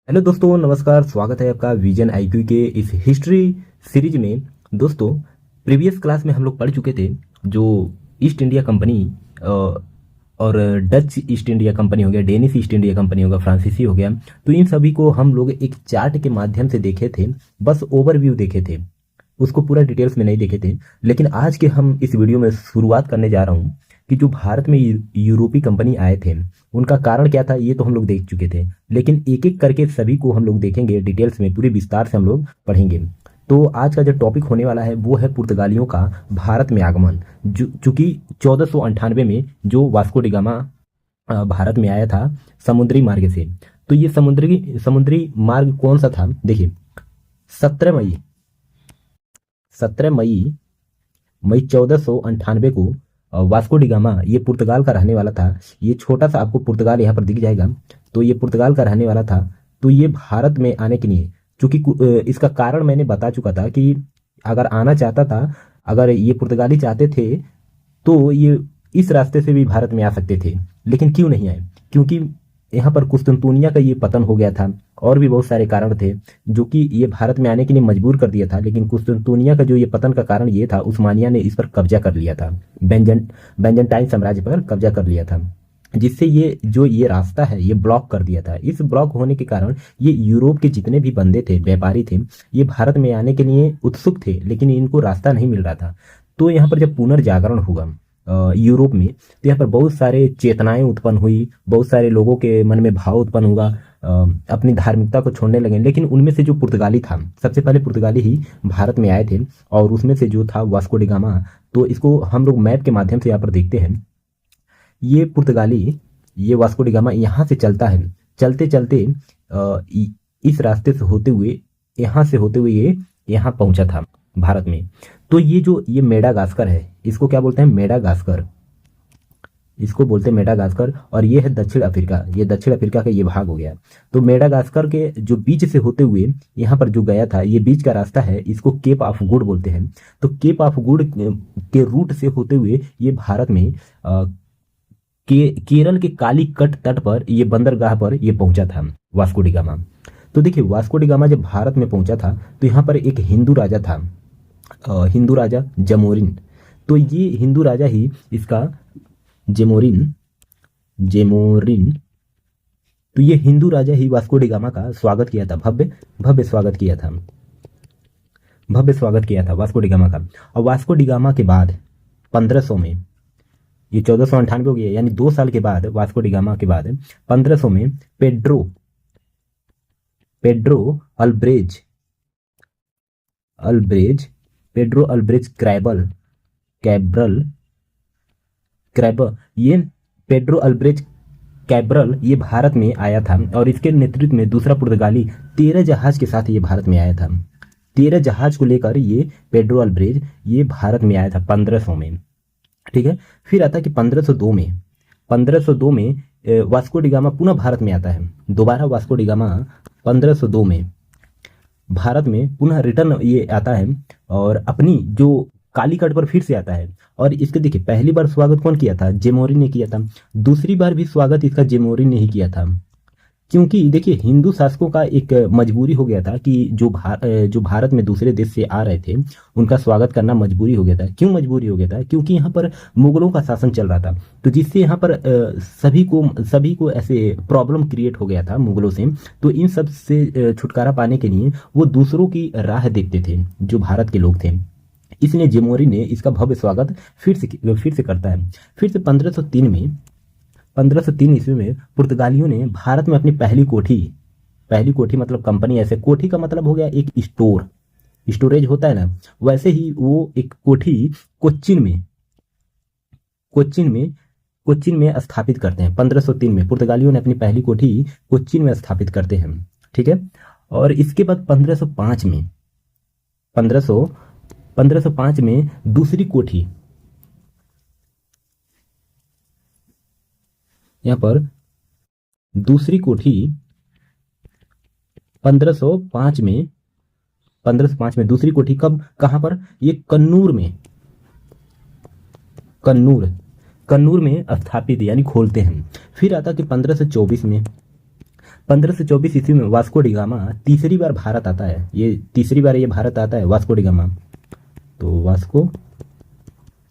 Hello दोस्तों, नमस्कार। स्वागत है आपका विजन आईक्यू के इस हिस्ट्री सीरीज में। दोस्तों, प्रीवियस क्लास में हम लोग पढ़ चुके थे जो ईस्ट इंडिया कंपनी और डच ईस्ट इंडिया कंपनी हो गया, डेनिश ईस्ट इंडिया कंपनी हो गया, फ्रांसीसी हो गया। तो इन सभी को हम लोग एक चार्ट के माध्यम से देखे थे, बस ओवरव्यू देखे थे, उसको पूरा डिटेल्स में नहीं देखे थे। लेकिन आज के हम इस वीडियो में शुरुआत करने जा रहा हूँ कि जो भारत में यूरोपीय कंपनी आए थे उनका कारण क्या था, ये तो हम लोग देख चुके थे। लेकिन एक एक करके सभी को हम लोग देखेंगे डिटेल्स में, पूरी विस्तार से हम लोग पढ़ेंगे। तो आज का जो टॉपिक होने वाला है वो है पुर्तगालियों का भारत में आगमन। चूंकि 1498 में जो वास्को डी गामा भारत में आया था समुद्री मार्ग से, तो ये समुद्री मार्ग कौन सा था? देखिए, 17 मई 1498 को वास्को डी गामा, ये पुर्तगाल का रहने वाला था। ये छोटा सा आपको पुर्तगाल यहाँ पर दिख जाएगा, तो ये पुर्तगाल का रहने वाला था। तो ये भारत में आने के लिए, चूंकि इसका कारण मैंने बता चुका था कि अगर आना चाहता था, अगर ये पुर्तगाली चाहते थे तो ये इस रास्ते से भी भारत में आ सकते थे। लेकिन क्यों नहीं आए? क्योंकि यहाँ पर कुस्तुनतुनिया का ये पतन हो गया था, और भी बहुत सारे कारण थे जो कि ये भारत में आने के लिए मजबूर कर दिया था। लेकिन कुस्तुनतुनिया का जो ये पतन का कारण ये था, उस्मानिया ने इस पर कब्जा कर लिया था, बेंजनटाइन साम्राज्य पर कब्जा कर लिया था, जिससे ये रास्ता है ये ब्लॉक कर दिया था। इस ब्लॉक होने के कारण ये यूरोप के जितने भी बंदे थे, व्यापारी थे, ये भारत में आने के लिए उत्सुक थे, लेकिन इनको रास्ता नहीं मिल रहा था। तो यहाँ पर जब पुनर्जागरण हुआ यूरोप में, तो यहाँ पर बहुत सारे चेतनाएं उत्पन्न हुई, बहुत सारे लोगों के मन में भाव उत्पन्न हुआ, अपनी धार्मिकता को छोड़ने लगे। लेकिन उनमें से जो पुर्तगाली था, सबसे पहले पुर्तगाली ही भारत में आए थे, और उसमें से जो था वास्को डी गामा। तो इसको हम लोग मैप के माध्यम से यहाँ पर देखते हैं। ये पुर्तगाली, ये वास्को डी गामा यहाँ से चलता है, चलते चलते इस रास्ते से होते हुए, यहाँ से होते हुए ये यहाँ पहुंचा था भारत में। तो ये मेडागास्कर है, इसको क्या बोलते हैं? मेडागास्कर, इसको बोलते हैं मेडागास्कर। और ये है दक्षिण अफ्रीका, ये दक्षिण अफ्रीका का ये भाग हो गया। तो मेडागास्कर के जो बीच से होते हुए यहाँ पर जो गया था, ये बीच का रास्ता है, इसको केप ऑफ गुड बोलते हैं। तो केप ऑफ गुड के रूट से होते हुए ये भारत में केरल के कालीकट तट पर, ये बंदरगाह पर ये पहुंचा था वास्को डी गामा। तो देखिए, वास्को डी गामा जब भारत में पहुंचा था तो यहाँ पर एक हिंदू राजा था, हिंदू राजा जमोरिन। तो ये हिंदू राजा ही इसका जेमोरिन जेमोरिन तो ये हिंदू राजा ही वास्को डी गामा का स्वागत किया था, भव्य भव्य स्वागत किया था, भव्य स्वागत किया था वास्को डी गामा का। और वास्को डी गामा के बाद 1500 में, ये 1498 हो गया, यानी 2 साल के बाद, वास्को डी गामा के बाद 1500 में पेड्रो अल्ब्रेज क्रैबर ये पेड्रो अल्ब्रेज कैब्रल ये भारत में आया था, और इसके नेतृत्व में दूसरा पुर्तगाली 13 जहाज के साथ ये भारत में आया था। 13 जहाज को लेकर ये पेड्रो अल्ब्रेज ये भारत में आया था 1500 में। ठीक है। फिर आता है कि 1502 में वास्को डी गामा पुनः भारत में आता है। दोबारा वास्को डी गामा 1502 में भारत में पुनः रिटर्न ये आता है, और अपनी जो कालीकट पर फिर से आता है। और इसके देखिए, पहली बार स्वागत कौन किया था? जेमोरिन ने किया था। दूसरी बार भी स्वागत इसका जेमोरिन ने ही किया था, क्योंकि देखिए हिंदू शासकों का एक मजबूरी हो गया था कि जो भारत में दूसरे देश से आ रहे थे उनका स्वागत करना मजबूरी हो गया था। क्यों मजबूरी हो गया था? क्योंकि यहाँ पर मुगलों का शासन चल रहा था, तो जिससे यहाँ पर सभी को ऐसे प्रॉब्लम क्रिएट हो गया था मुगलों से। तो इन सब से छुटकारा पाने के लिए वो दूसरों की राह देखते थे, जो भारत के लोग थे। इसलिए जेमोरिन ने इसका भव्य स्वागत फिर से करता है। फिर से 1503 ईस्वी में पुर्तगालियों ने भारत में अपनी पहली कोठी मतलब कंपनी, ऐसे कोठी का मतलब हो गया एक स्टोरेज होता है ना, वैसे ही वो एक कोठी कोच्चिन में स्थापित करते हैं। 1503 में पुर्तगालियों ने अपनी पहली कोठी कोच्चिन में स्थापित करते हैं। ठीक है। और इसके बाद 1505 में दूसरी कोठी, यहां पर दूसरी कोठी 1505 में दूसरी कोठी कब, कहां पर? ये कन्नूर में स्थापित यानी खोलते हैं। फिर आता कि 1524 में 1524 ईस्वी में वास्को डी गामा तीसरी बार भारत आता है। ये तीसरी बार ये भारत आता है वास्को डी गामा। तो वास्को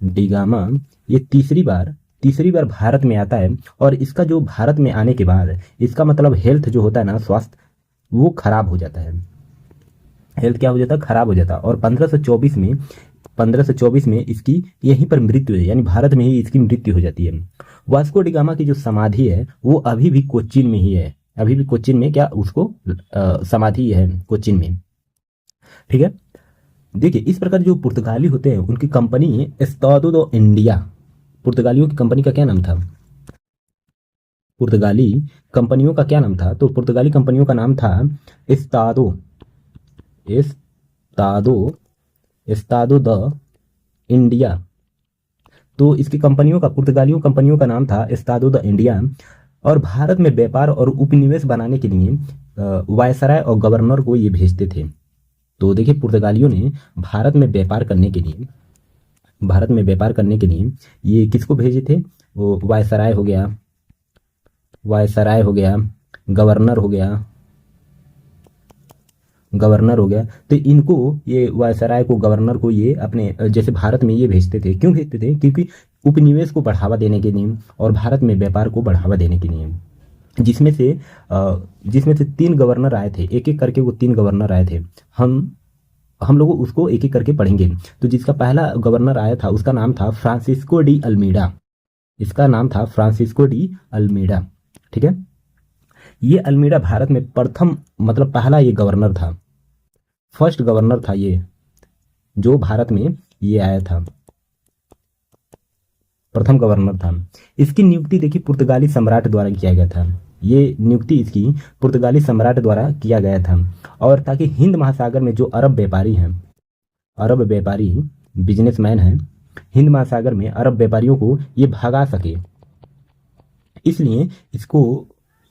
डी गामा ये तीसरी बार भारत में आता है। और इसका जो भारत में आने के बाद इसका मतलब हेल्थ जो होता है ना, स्वास्थ्य, वो खराब हो जाता है। हेल्थ क्या हो जाता है? खराब हो जाता है। और 1524 में इसकी यहीं पर मृत्यु है, यानी भारत में ही इसकी मृत्यु हो जाती है। वास्को डी गामा की जो समाधि है वो अभी भी कोच्चिन में ही है। अभी भी कोच्चिन में क्या उसको समाधि है कोच्चिन में। ठीक है, देखिए इस प्रकार जो पुर्तगाली होते हैं उनकी कंपनी एस्तादो दो इंडिया, पुर्तगालियों की कंपनी का क्या नाम था? पुर्तगाली कंपनियों का क्या नाम था? तो पुर्तगाली कंपनियों का नाम था एस्तादो एस्तादो द इंडिया। तो इसकी कंपनियों का, पुर्तगालियों कंपनियों का नाम था एस्तादो द इंडिया। और भारत में व्यापार और उपनिवेश बनाने के लिए वायसराय और गवर्नर को ये भेजते थे। तो देखिए पुर्तगालियों ने भारत में व्यापार करने के लिए ये किसको भेजे थे? वो वायसराय हो गया, गवर्नर हो गया। तो इनको, ये वायसराय को, गवर्नर को ये अपने जैसे भारत में ये भेजते थे। क्यों भेजते थे? क्योंकि उपनिवेश को बढ़ावा देने के लिए और भारत में व्यापार को बढ़ावा देने के लिए। जिसमें से 3 गवर्नर आए थे, एक एक करके वो 3 गवर्नर आए थे। हम लोग उसको एक एक करके पढ़ेंगे। तो जिसका पहला गवर्नर आया था उसका नाम था फ्रांसिस्को डी अल्मीडा। इसका नाम था फ्रांसिस्को डी अल्मीडा। ठीक है, ये अल्मीडा भारत में प्रथम, मतलब पहला ये गवर्नर था, फर्स्ट गवर्नर था ये, जो भारत में ये आया था, प्रथम गवर्नर था। इसकी नियुक्ति देखिए पुर्तगाली सम्राट द्वारा किया गया था। ये नियुक्ति इसकी पुर्तगाली सम्राट द्वारा किया गया था। और ताकि हिंद महासागर में जो अरब व्यापारी बिजनेसमैन हैं, हिंद महासागर में अरब व्यापारियों को ये भगा सके, इसलिए इसको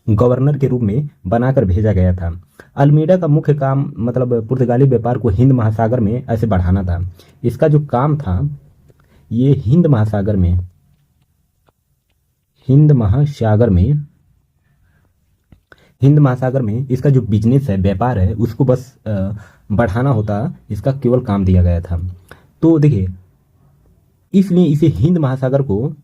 गवर्नर के रूप में बनाकर भेजा गया था। अल्मीडा का मुख्य काम, मतलब पुर्तगाली व्यापार को हिंद महासागर में ऐसे बढ़ाना था। इसका जो काम था ये हिंद महासागर में इसका जो बिजनेस है, व्यापार है, उसको बस बढ़ाना होता, इसका केवल काम दिया गया था। तो देखिए इसलिए इसे हिंद महासागर को,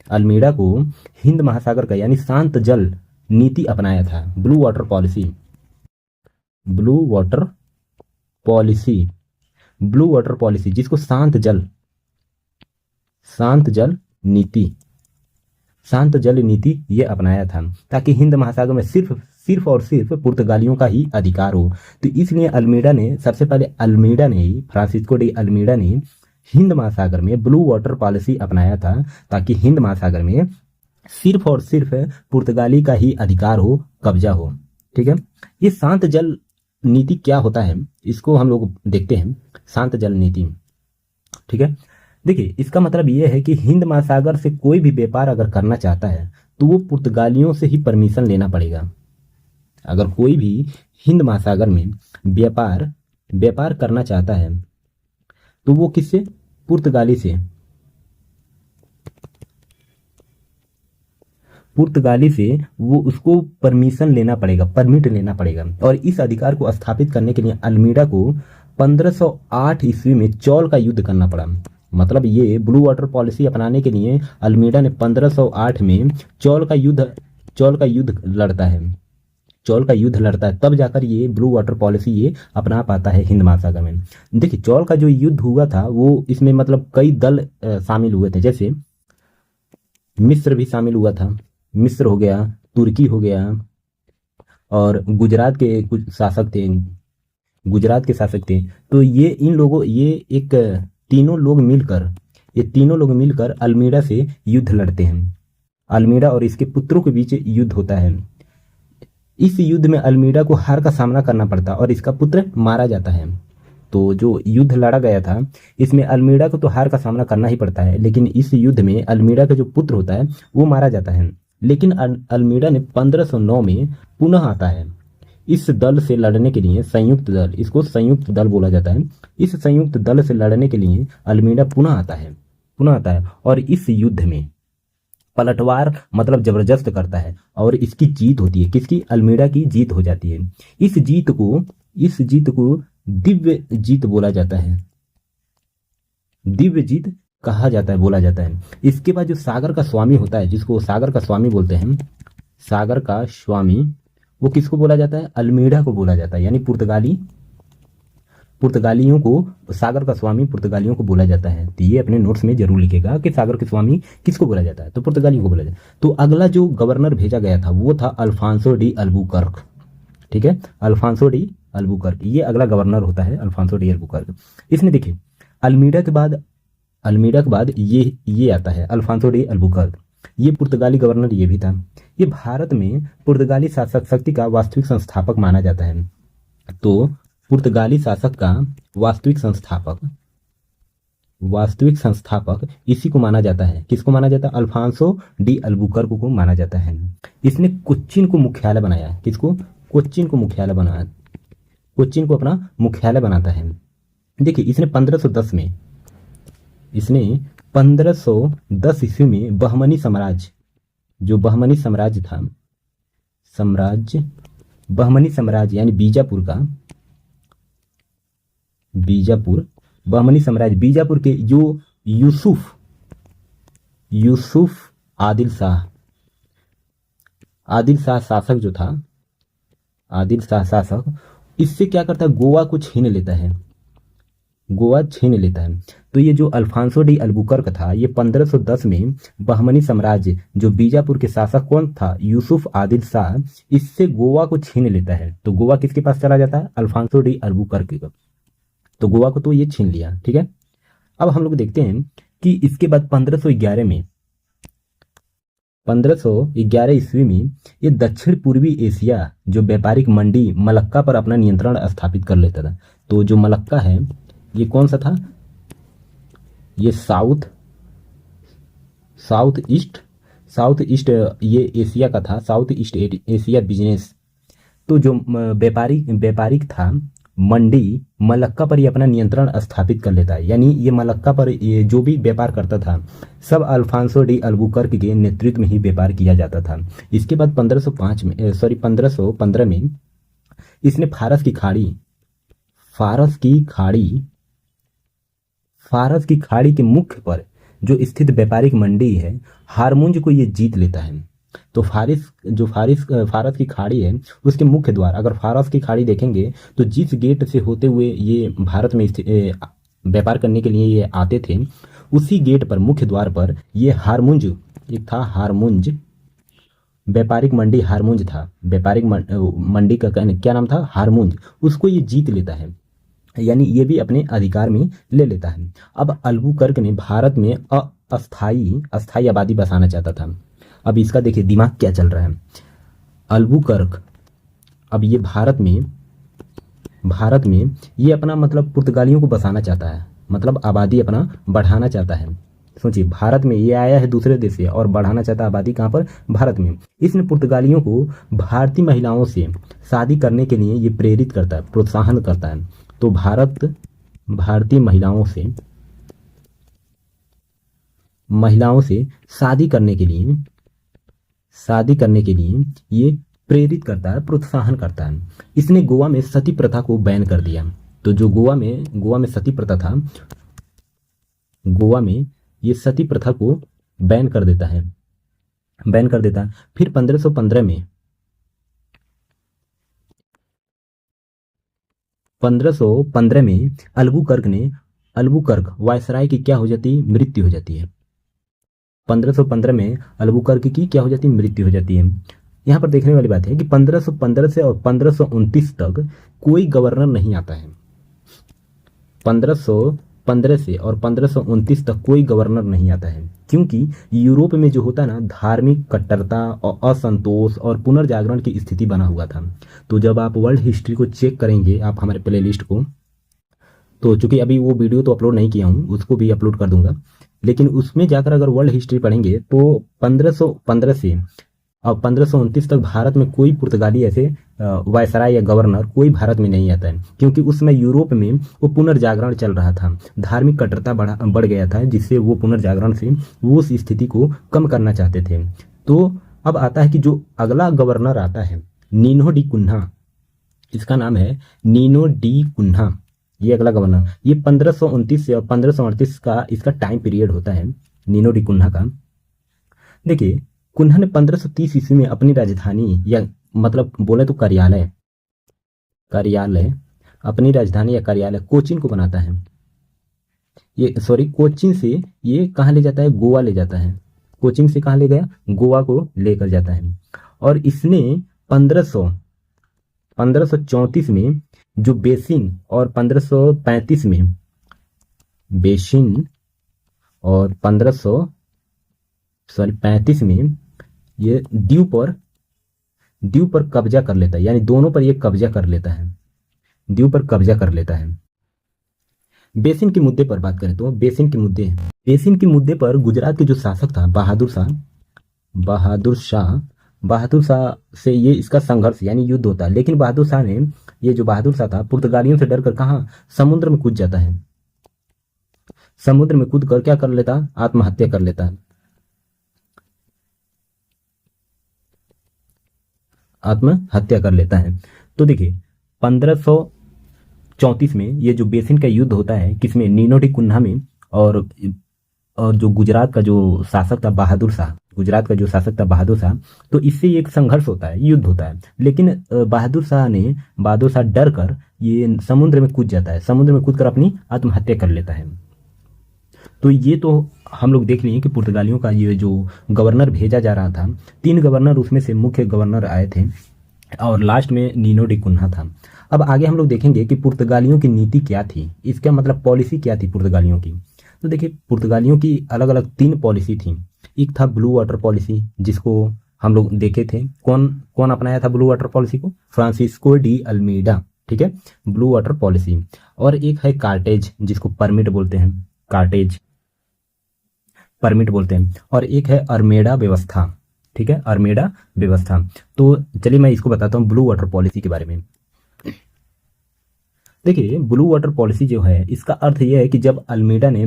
अल्मीडा को हिंद महासागर का यानी शांत जल नीति अपनाया था। ब्लू वाटर पॉलिसी, जिसको शांत जल नीति ये अपनाया था, ताकि हिंद महासागर में सिर्फ और सिर्फ पुर्तगालियों का ही अधिकार हो। तो इसलिए फ्रांसिस्को डी अल्मीडा ने हिंद महासागर में ब्लू वाटर पॉलिसी अपनाया था, ताकि हिंद महासागर में सिर्फ और सिर्फ पुर्तगाली का ही अधिकार हो, कब्जा हो। ठीक है, ये शांत जल नीति क्या होता है इसको हम लोग देखते हैं। शांत जल नीति, ठीक है, देखिए इसका मतलब ये है कि हिंद महासागर से कोई भी व्यापार अगर करना चाहता है तो वो पुर्तगालियों से ही परमिशन लेना पड़ेगा। अगर कोई भी हिंद महासागर में व्यापार करना चाहता है तो वो किससे? पुर्तगाली से वो उसको परमिट लेना पड़ेगा। और इस अधिकार को स्थापित करने के लिए अल्मीडा को 1508 ईस्वी में चौल का युद्ध करना पड़ा। मतलब ये ब्लू वाटर पॉलिसी अपनाने के लिए अल्मीडा ने 1508 में चौल का युद्ध लड़ता है, तब जाकर ये ब्लू वाटर पॉलिसी ये अपना पाता है हिंद महासागर में। देखिए चौल का जो युद्ध हुआ था वो, इसमें मतलब कई दल शामिल हुए थे, जैसे मिस्र भी शामिल हुआ था, मिस्र हो गया, तुर्की हो गया, और गुजरात के कुछ शासक थे। तो ये तीनों लोग मिलकर अल्मीडा से युद्ध लड़ते हैं। अल्मीडा और इसके पुत्रों के बीच युद्ध होता है। इस युद्ध में अल्मीडा को हार का सामना करना पड़ता और इसका पुत्र मारा जाता है। तो जो युद्ध लड़ा गया था इसमें अल्मीडा को तो हार का सामना करना ही पड़ता है, लेकिन इस युद्ध में अल्मीडा का जो पुत्र होता है वो मारा जाता है। लेकिन अल्मीडा ने 1509 में पुनः आता है इस दल से लड़ने के लिए, संयुक्त दल, इसको संयुक्त दल बोला जाता है। इस संयुक्त दल से लड़ने के लिए अल्मीडा पुनः आता है और इस युद्ध में पलटवार मतलब जबरदस्त करता है और इसकी जीत होती है। किसकी? अल्मीड़ा की जीत हो जाती है। इस जीत को दिव्य जीत बोला जाता है, दिव्य जीत कहा जाता है, बोला जाता है। इसके बाद जो सागर का स्वामी होता है, जिसको सागर का स्वामी बोलते हैं, सागर का स्वामी, वो किसको बोला जाता है? अल्मीड़ा को बोला जाता है। यानी पुर्तगालियों को सागर का स्वामी पुर्तगालियों को बोला जाता है। तो ये अपने नोट्स में जरूर लिखेगा कि सागर के स्वामी किसको बोला जाता है, तो पुर्तगालियों को बोला जाता है। तो अगला जो गवर्नर भेजा गया था वो था अल्फांसो डी अल्बुकर्क। ठीक है, अल्फांसो डी अल्बुकर्क, ये अगला गवर्नर होता है, अल्फांसो डी अल्बुकर्क। इसने देखिए अल्मीड़ा के बाद ये आता है अल्फांसो डी अल्बुकर्क। ये पुर्तगाली गवर्नर ये भी था। ये भारत में पुर्तगाली शासक शक्ति का वास्तविक संस्थापक माना जाता है। तो पुर्तगाली शासक का वास्तविक संस्थापक इसी को माना जाता है। किसको माना जाता है? अल्फांसो डी अल्बुकर्क को माना जाता है। इसने कोच्चिन को मुख्यालय बनाया। किसको? कोच्चिन को मुख्यालय बनाया, कोच्चिन को अपना मुख्यालय बनाता है। देखिए इसने 1510 ईस्वी में बहमनी साम्राज्य, जो बहमनी साम्राज्य था, बहमनी साम्राज्य यानी बहमनी साम्राज्य, बीजापुर के जो यूसुफ आदिल शाह शासक जो था, इससे क्या करता है? गोवा को छीन लेता है। तो ये जो अल्फांसो डी अल्बुकर्क था, ये 1510 में बहमनी साम्राज्य, जो बीजापुर के शासक कौन था? यूसुफ आदिल शाह, इससे गोवा को छीन लेता है। तो गोवा किसके पास चला जाता है? अल्फांसो डी अल्बुकर्क का। तो गोवा को तो ये छीन लिया। ठीक है, अब हम लोग देखते हैं कि इसके बाद 1511 ईस्वी में ये दक्षिण पूर्वी एशिया जो व्यापारिक मंडी मलक्का पर अपना नियंत्रण स्थापित कर लेता था। तो जो मलक्का है ये कौन सा था? ये साउथ ईस्ट ये एशिया का था, साउथ ईस्ट एशिया बिजनेस। तो जो व्यापारिक था मंडी मलक्का पर ये अपना नियंत्रण स्थापित कर लेता है। यानी ये मलक्का पर ये जो भी व्यापार करता था सब अल्फांसो डी अल्बुकर्क के नेतृत्व में ही व्यापार किया जाता था। इसके बाद 1515 में इसने फारस की खाड़ी के मुख्य पर जो स्थित व्यापारिक मंडी है हारमुंज को ये जीत लेता है। तो फारस की खाड़ी है उसके मुख्य द्वार, अगर फारस की खाड़ी देखेंगे तो जिस गेट से होते हुए ये भारत में व्यापार करने के लिए ये आते थे, उसी गेट पर मुख्य द्वार पर ये हारमुंज एक था। हारमुंज व्यापारिक मंडी हारमुंज था, व्यापारिक मंडी का क्या नाम था? हारमुंज। उसको ये जीत लेता है, यानी ये भी अपने अधिकार में ले लेता है। अब अल्बुकर्क ने भारत में अस्थायी आबादी बसाना चाहता था। अब इसका देखिए दिमाग क्या चल रहा है। अल्बुकर्क अब ये भारत में ये अपना मतलब पुर्तगालियों को बसाना चाहता है, मतलब आबादी अपना बढ़ाना चाहता है। सोचिए भारत में ये आया है दूसरे देश से और बढ़ाना चाहता है आबादी कहाँ पर? भारत में। इसने पुर्तगालियों को भारतीय महिलाओं से शादी करने के लिए ये प्रेरित करता है, प्रोत्साहन करता है। तो भारतीय महिलाओं से शादी करने के लिए ये प्रेरित करता है, प्रोत्साहन करता है। इसने गोवा में सती प्रथा को बैन कर दिया। तो जो गोवा में सती प्रथा था, गोवा में ये सती प्रथा को बैन कर देता है। फिर 1515 में अल्बुकर्क वायसराय की क्या हो जाती है? मृत्यु हो जाती है। 1515 में अल्बुकर्क की क्या हो जाती है? मृत्यु हो जाती है। यहाँ पर देखने वाली बात है कि 1515 से और 1529 तक कोई गवर्नर नहीं आता है। 1515 से और 1529 तक कोई गवर्नर नहीं आता है, क्योंकि यूरोप में जो होता है ना, धार्मिक कट्टरता और असंतोष और पुनर्जागरण की स्थिति बना हुआ था। तो जब आप वर्ल्ड हिस्ट्री को चेक करेंगे आप हमारे प्लेलिस्ट को, तो चूंकि अभी वो वीडियो तो अपलोड नहीं किया हूँ, उसको भी अपलोड कर दूंगा, लेकिन उसमें जाकर अगर वर्ल्ड हिस्ट्री पढ़ेंगे तो 1515 से और 1529 तक भारत में कोई पुर्तगाली ऐसे वायसराय या गवर्नर कोई भारत में नहीं आता है, क्योंकि उस समय यूरोप में वो पुनर्जागरण चल रहा था, धार्मिक कट्टरता बढ़ गया था, जिससे वो पुनर्जागरण से वो उस स्थिति को कम करना चाहते थे। तो अब आता है कि जो अगला गवर्नर आता है नीनो डी कुन्हा, इसका नाम है नीनो डी कुन्हा, ये अगला गवर्नर। ये 1529 से 1538 का इसका टाइम पीरियड होता है नीनो डी कुन्हा का। देखिए, कुन्हा ने 1530 ईस्वी में अपनी राजधानी या मतलब बोले तो कार्यालय अपनी राजधानी या कार्यालय कोचीन को बनाता है। ये सॉरी, कोचीन से ये कहाँ ले जाता है? गोवा ले जाता है। कोचीन से कहाँ ले गया? गोवा को लेकर जाता है। और इसने 1534 में जो बेसिन और 1535 में बेसिन और 1535 में ये दीव पर कब्जा कर लेता है, यानी दोनों पर ये कब्जा कर लेता है, दीव पर कब्जा कर लेता है। बेसिन के मुद्दे पर बात करें तो बेसिन के मुद्दे पर गुजरात के जो शासक था बहादुर शाह से ये इसका संघर्ष यानी युद्ध होता है। लेकिन बहादुर शाह था पुर्तगालियों से डरकर कहाँ? समुद्र में कूद जाता है। समुद्र में कूद कर क्या कर लेता? आत्महत्या कर लेता है। आत्महत्या कर लेता है। तो देखिए 1534 में ये जो बेसिन का युद्ध होता है किसमें? नीनो डी कुन्हा में। और जो गुजरात का जो शासक था बहादुर शाह, तो इससे एक संघर्ष होता है, युद्ध होता है। लेकिन बहादुर शाह डर कर ये समुद्र में कूद जाता है, समुद्र में कूद कर अपनी आत्महत्या कर लेता है। तो ये तो हम लोग देख लिए कि पुर्तगालियों का ये जो गवर्नर भेजा जा रहा था, 3 गवर्नर उसमें से मुख्य गवर्नर आए थे और लास्ट में नीनो डी कुन्हा था। अब आगे हम लोग देखेंगे कि पुर्तगालियों की नीति क्या थी, इसका मतलब पॉलिसी क्या थी पुर्तगालियों की। तो देखिए, पुर्तगालियों की अलग अलग 3 पॉलिसी थी। एक था ब्लू वाटर पॉलिसी, जिसको हम लोग देखे थे। कौन अपनाया था ब्लू वाटर पॉलिसी को? फ्रांसिस्को डी अल्मीडा, ठीक है, ब्लू वाटर पॉलिसी। और एक है कार्टेज, जिसको परमिट बोलते हैं, और एक है अरमेडा व्यवस्था, ठीक है, अरमेडा व्यवस्था। तो चलिए मैं इसको बताता हूँ ब्लू वाटर पॉलिसी के बारे में। देखिए, ब्लू वाटर पॉलिसी जो है इसका अर्थ यह है कि जब अल्मीडा ने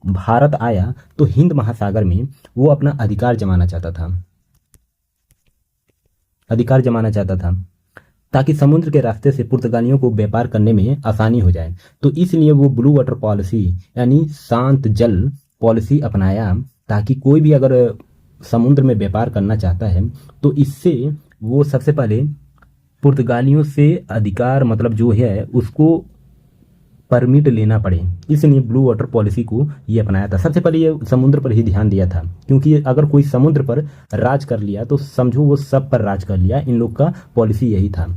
भारत आया तो हिंद महासागर में वो अपना अधिकार जमाना चाहता था ताकि समुद्र के रास्ते से पुर्तगालियों को व्यापार करने में आसानी हो जाए। तो इसलिए वो ब्लू वाटर पॉलिसी यानी शांत जल पॉलिसी अपनाया, ताकि कोई भी अगर समुद्र में व्यापार करना चाहता है तो इससे वो सबसे पहले पुर्तगालियों से अधिकार मतलब जो है उसको परमिट लेना पड़े। इसलिए ब्लू वाटर पॉलिसी को ये अपनाया था। सबसे पहले ये समुद्र पर ही ध्यान दिया था, क्योंकि अगर कोई समुद्र पर राज कर लिया तो समझो वो सब पर राज कर लिया। इन लोग का पॉलिसी यही था।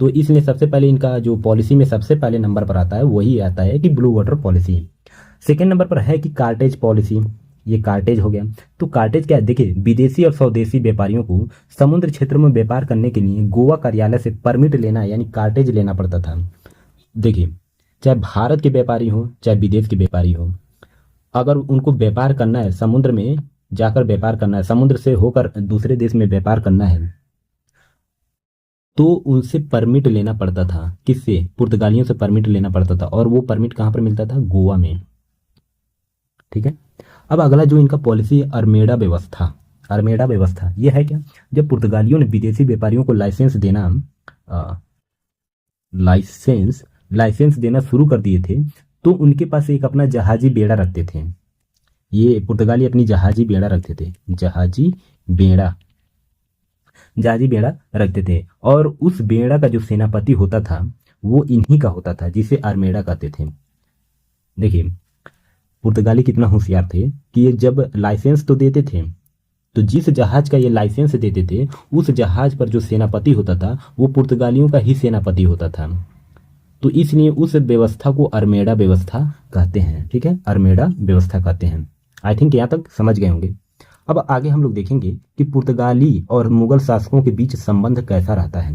तो इसलिए सबसे पहले इनका जो पॉलिसी में सबसे पहले नंबर पर आता है वही आता है कि blue water policy. Second number पर है कि कार्टेज पॉलिसी, ये कार्टेज हो गया। तो कार्टेज क्या है? देखिए, विदेशी और स्वदेशी व्यापारियों को समुद्र क्षेत्र में व्यापार करने के लिए गोवा कार्यालय से परमिट लेना यानी कार्टेज लेना पड़ता था। देखिए, चाहे भारत के व्यापारी हो चाहे विदेश के व्यापारी हो, अगर उनको व्यापार करना है, समुद्र में जाकर व्यापार करना है, समुद्र से होकर दूसरे देश में व्यापार करना है, तो उनसे परमिट लेना पड़ता था। किससे? पुर्तगालियों से परमिट लेना पड़ता था। और वो परमिट कहाँ पर मिलता था? गोवा में, ठीक है। अब अगला जो इनका पॉलिसी है अरमेडा व्यवस्था ये है क्या? जब पुर्तगालियों ने विदेशी व्यापारियों को लाइसेंस देना शुरू कर दिए थे, तो उनके पास एक अपना जहाजी बेड़ा रखते थे। ये पुर्तगाली अपनी जहाजी बेड़ा रखते थे। और उस बेड़ा का जो सेनापति होता था वो इन्हीं का होता था, जिसे अरमेडा कहते थे। देखिए, पुर्तगाली कितना होशियार थे कि ये जब लाइसेंस तो देते थे, तो जिस जहाज का ये लाइसेंस देते थे उस जहाज पर जो सेनापति होता था वो पुर्तगालियों का ही सेनापति होता था। तो इसलिए उस व्यवस्था को अरमेडा व्यवस्था कहते हैं, ठीक है, अरमेडा व्यवस्था कहते हैं। आई थिंक यहाँ तक समझ गए होंगे। अब आगे हम लोग देखेंगे कि पुर्तगाली और मुगल शासकों के बीच संबंध कैसा रहता है।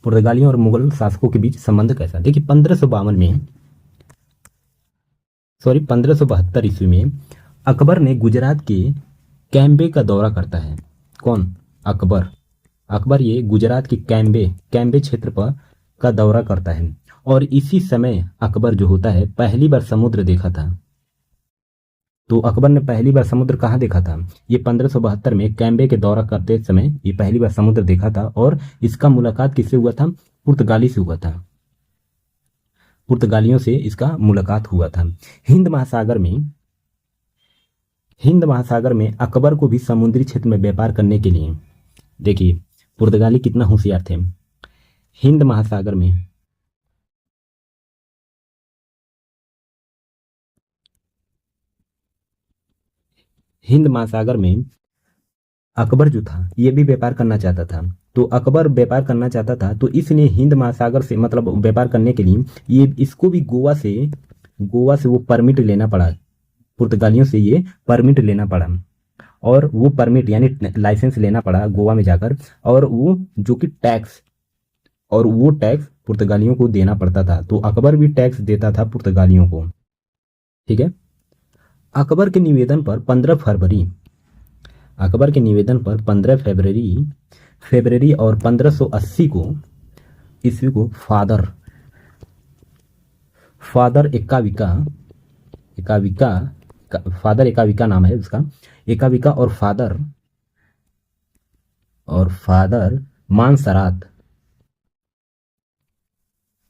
पुर्तगालियों और मुगल शासकों के बीच संबंध कैसा? देखिए, 1572 ईस्वी में अकबर ने गुजरात के कैम्बे का दौरा करता है। कौन? अकबर। अकबर ये गुजरात के कैम्बे कैम्बे क्षेत्र पर का दौरा करता है। और इसी समय अकबर जो होता है पहली बार समुद्र देखा था। तो अकबर ने पहली बार समुद्र कहाँ देखा था? ये 1572 में कैम्बे के दौरा करते समय ये पहली बार समुद्र देखा था। और इसका मुलाकात किससे हुआ था? पुर्तगाली से हुआ था। पुर्तगालियों से इसका मुलाकात हुआ था। हिंद महासागर में हिंद महासागर में अकबर को भी समुद्री क्षेत्र में व्यापार करने के लिए, देखिए पुर्तगाली कितना होशियार थे। हिंद महासागर में हिंद महासागर में अकबर जो था ये भी व्यापार करना चाहता था। तो अकबर व्यापार करना चाहता था तो इसलिए हिंद महासागर से मतलब व्यापार करने के लिए ये इसको भी गोवा से वो परमिट लेना पड़ा। पुर्तगालियों से ये परमिट लेना पड़ा। और वो परमिट यानी लाइसेंस लेना पड़ा गोवा में जाकर। और वो जो कि टैक्स पुर्तगालियों को देना पड़ता था। तो अकबर भी टैक्स देता था पुर्तगालियों को। ठीक है। अकबर के निवेदन पर 15 फरवरी अकबर के निवेदन पर 15 फरवरी और 1580 को ईस्वी को फादर एकाविका नाम है उसका। एकाविका और फादर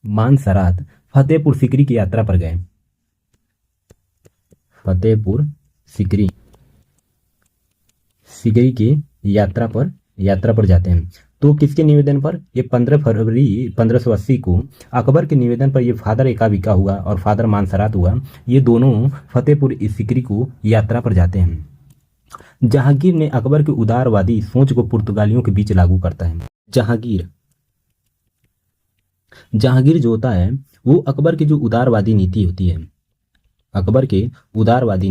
मानसरात फतेहपुर सीकरी की यात्रा पर गए। फतेहपुर सीकरी की यात्रा पर जाते हैं। तो किसके निवेदन पर? ये 15 फरवरी 1580 को अकबर के निवेदन पर ये फादर एकाविका हुआ और फादर मानसरात हुआ। ये दोनों फतेहपुर सीकरी को यात्रा पर जाते हैं। जहांगीर ने अकबर की उदारवादी सोच को पुर्तगालियों के बीच लागू करता है। जहांगीर जो होता है वो अकबर की जो उदारवादी नीति होती है, अकबर के उदारवादी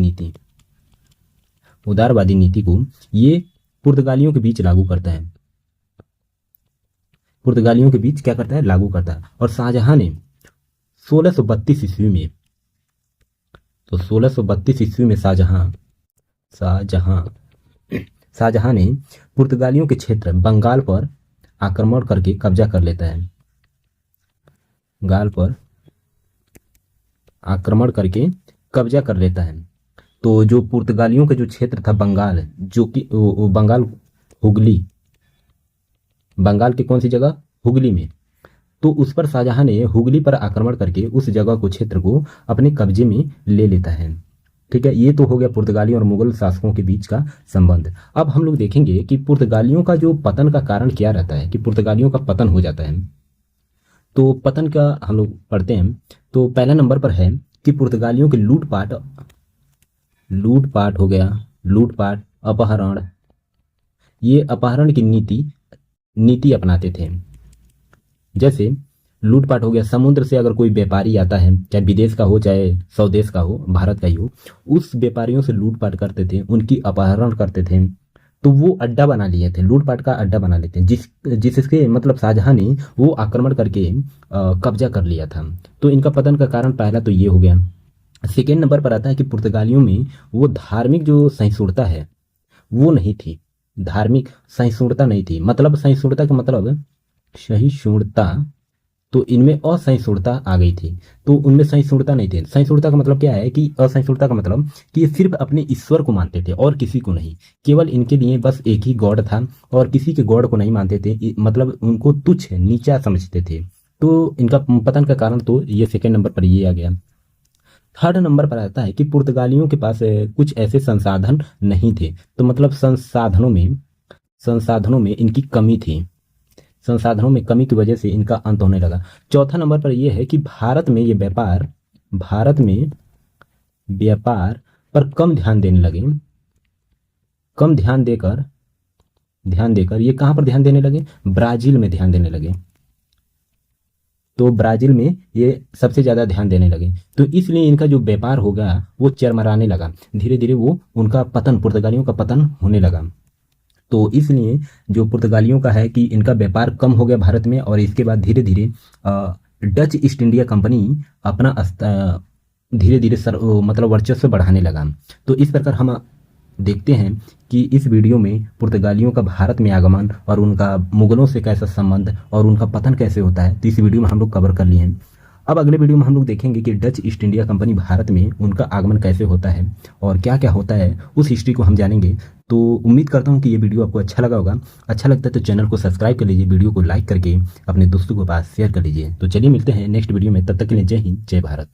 नीति को ये पुर्तगालियों के बीच लागू करता है। पुर्तगालियों के बीच क्या करता है? लागू करता है। और शाहजहां ने 1632 ईस्वी में 1632 ईस्वी में शाहजहां ने पुर्तगालियों के क्षेत्र बंगाल पर आक्रमण करके कब्जा कर लेता है। तो जो पुर्तगालियों का जो क्षेत्र था बंगाल, जो कि बंगाल के कौन सी जगह? हुगली में। तो उस पर शाहजहां ने हुगली पर आक्रमण करके उस जगह को क्षेत्र को अपने कब्जे में ले लेता है। ठीक है। ये तो हो गया पुर्तगाली और मुगल शासकों के बीच का संबंध। अब हम लोग देखेंगे कि पुर्तगालियों का जो पतन का कारण क्या रहता है, कि पुर्तगालियों का पतन हो जाता है। तो पतन का हम लोग पढ़ते हैं। तो पहला नंबर पर है कि पुर्तगालियों के लूटपाट हो गया। अपहरण, ये अपहरण की नीति अपनाते थे। जैसे लूटपाट हो गया, समुद्र से अगर कोई व्यापारी आता है, चाहे विदेश का हो चाहे स्वदेश का हो, भारत का ही हो, उस व्यापारियों से लूटपाट करते थे, उनकी अपहरण करते थे। तो वो अड्डा बना लिए थे, लूटपाट का अड्डा बना लेते हैं, जिसके मतलब शाहजहां ने वो आक्रमण करके कब्जा कर लिया था। तो इनका पतन का कारण पहला तो ये हो गया। सेकेंड नंबर पर आता है कि पुर्तगालियों में वो धार्मिक जो सहिष्णुता है वो नहीं थी। धार्मिक सहिष्णुता नहीं थी। मतलब सहिष्णुता का मतलब सहिष्णुता, तो इनमें असहिष्णुता आ गई थी। तो उनमें सहिष्णुता नहीं थी। सहिष्णुता का मतलब क्या है? कि असहिष्णुता का मतलब कि ये सिर्फ अपने ईश्वर को मानते थे और किसी को नहीं। केवल इनके लिए बस एक ही गॉड था और किसी के गॉड को नहीं मानते थे। मतलब उनको तुच्छ नीचा समझते थे। तो इनका पतन का कारण तो ये सेकेंड नंबर पर ये आ गया। थर्ड नंबर पर आता है कि पुर्तगालियों के पास कुछ ऐसे संसाधन नहीं थे। तो मतलब संसाधनों में इनकी कमी थी। संसाधनों में कमी की वजह से इनका अंत होने लगा। चौथा नंबर पर यह है कि भारत में व्यापार पर कम ध्यान देने लगे। कम ध्यान देकर ये कहां पर ध्यान देने लगे? ब्राजील में ध्यान देने लगे। तो ब्राजील में ये सबसे ज्यादा ध्यान देने लगे। तो इसलिए इनका जो व्यापार होगा वो चरमराने लगा। धीरे धीरे वो उनका पतन, पुर्तगालियों का पतन होने लगा। तो इसलिए जो पुर्तगालियों का है कि इनका व्यापार कम हो गया भारत में। और इसके बाद धीरे धीरे डच ईस्ट इंडिया कंपनी अपना धीरे धीरे मतलब वर्चस्व बढ़ाने लगा। तो इस प्रकार हम देखते हैं कि इस वीडियो में पुर्तगालियों का भारत में आगमन और उनका मुगलों से कैसा संबंध और उनका पतन कैसे होता है, तो इस वीडियो में हम लोग कवर कर लिए हैं। अब अगले वीडियो में हम लोग देखेंगे कि Dutch east India company Bharat में उनका आगमन कैसे होता है और क्या क्या होता है, उस हिस्ट्री को हम जानेंगे। तो उम्मीद करता हूँ कि ये वीडियो आपको अच्छा लगा होगा। अच्छा लगता है तो चैनल को सब्सक्राइब कर लीजिए, वीडियो को लाइक करके अपने दोस्तों के पास शेयर कर लीजिए। तो चलिए मिलते हैं नेक्स्ट वीडियो में, तब तक के लिए जय हिंद, जय भारत।